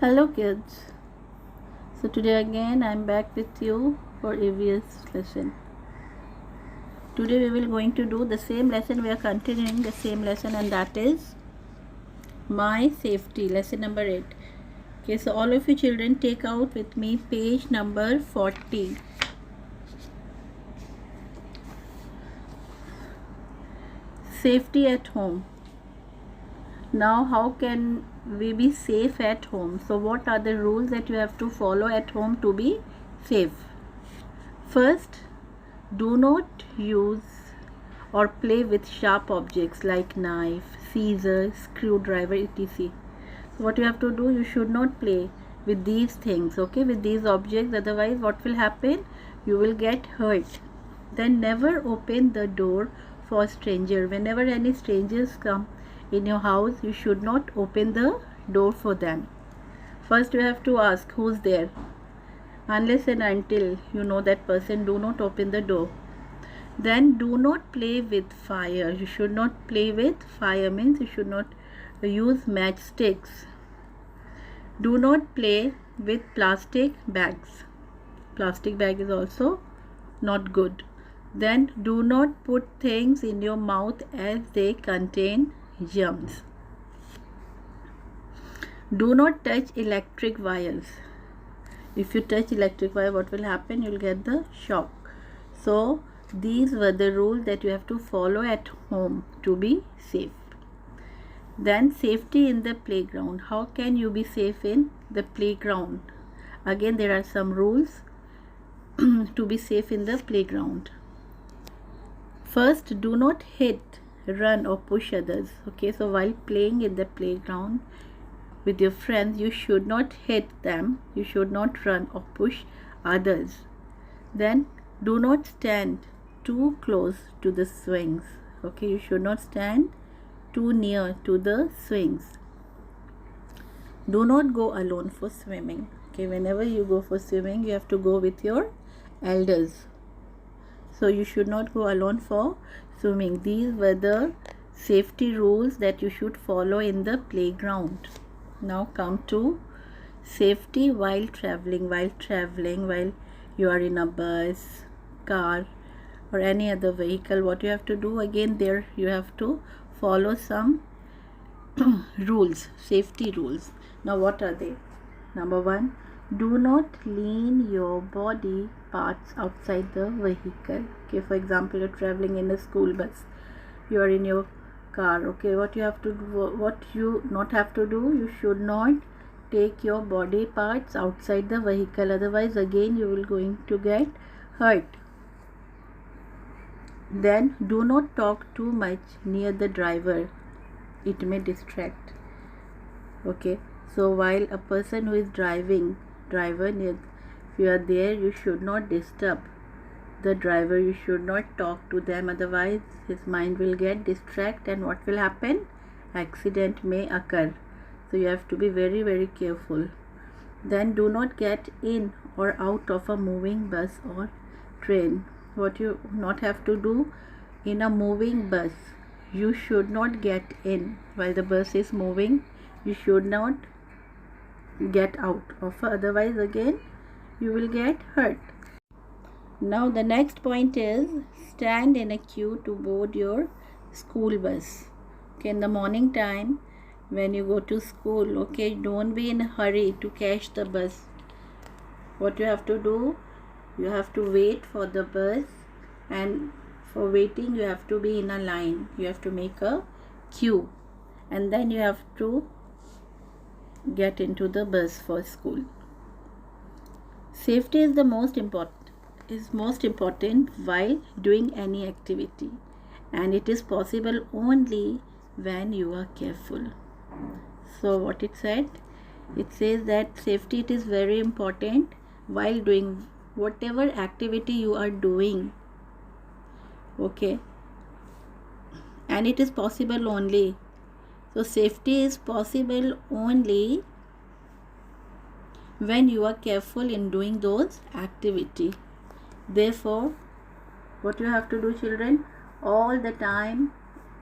Hello kids. So today again I'm back with you for EVS lesson. Today we will going to do the same lesson. We are continuing the same lesson, and that is my safety, lesson number 8. Okay, so all of you children take out with me page number 40. Safety at home. Now how can we be safe at home? So what are the rules that you have to follow at home to be safe? First, do not use or play with sharp objects like knife, scissors, screwdriver, etc. So what you have to do, you should not play with these things, okay, with these objects. Otherwise what will happen? You will get hurt. Then never open the door for stranger. Whenever any strangers come in your house, you should not open the door for them. First you have to ask who's there. Unless and until you know that person, do not open the door. Then do not play with fire. You should not play with fire, means you should not use matchsticks. Do not play with plastic bags. Plastic bag is also not good. Then do not put things in your mouth as they contain germs. Do not touch electric wires. If you touch electric wire, what will happen? You will get the shock. So these were the rules that you have to follow at home to be safe. Then safety in the playground. How can you be safe in the playground? Again, there are some rules to be safe in the playground. First, do not hit, run or push others. Okay, so while playing in the playground with your friends, you should not hit them, you should not run or push others. Then do not stand too close to the swings. Okay, you should not stand too near to the swings. Do not go alone for swimming. Okay, whenever you go for swimming, you have to go with your elders. So you should not go alone for swimming. These were the safety rules that you should follow in the playground. Now come to safety while traveling. While you are in a bus, car or any other vehicle, what you have to do, again there you have to follow some rules, safety rules. Now what are they? Number 1, do not lean your body parts outside the vehicle. Okay, for example, you're traveling in a school bus, you are in your car. Okay, what you have to do, what you not have to do, you should not take your body parts outside the vehicle. Otherwise again you will going to get hurt. Then do not talk too much near the driver, it may distract. Okay, so while a person who is driver near, if you are there, you should not disturb the driver, you should not talk to them. Otherwise his mind will get distracted, and what will happen? Accident may occur. So you have to be very, very careful. Then do not get in or out of a moving bus or train. What you not have to do in a moving bus, you should not get in while the bus is moving. You should not get out of, otherwise again you will get hurt. Now the next point is stand in a queue to board your school bus. Okay, in the morning time when you go to school, okay, don't be in a hurry to catch the bus. What you have to do, you have to wait for the bus, and for waiting you have to be in a line, you have to make a queue, and then you have to get into the bus for school. Safety is the most important while doing any activity, and it is possible only when you are careful. So what it said, it says that safety, it is very important while doing whatever activity you are doing. Okay, and it is possible only. So safety is possible only when you are careful in doing those activity. Therefore what you have to do, children, all the time,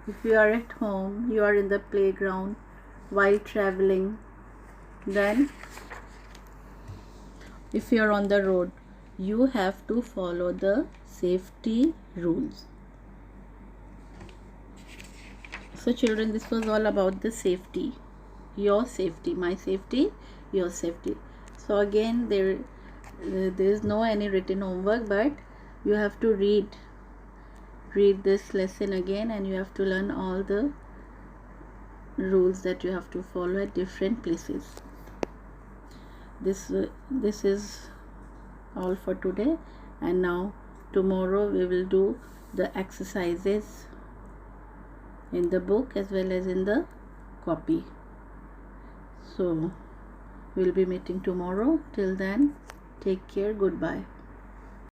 if you are at home, you are in the playground, while traveling, Then if you are on the road, you have to follow the safety rules. So children, this was all about the safety. Your safety, my safety, your safety. So again, there is no any written homework, but you have to read this lesson again, and you have to learn all the rules that you have to follow at different places. This is all for today, and now tomorrow we will do the exercises in the book as well as in the copy. So we'll be meeting tomorrow. Till then, take care. Goodbye.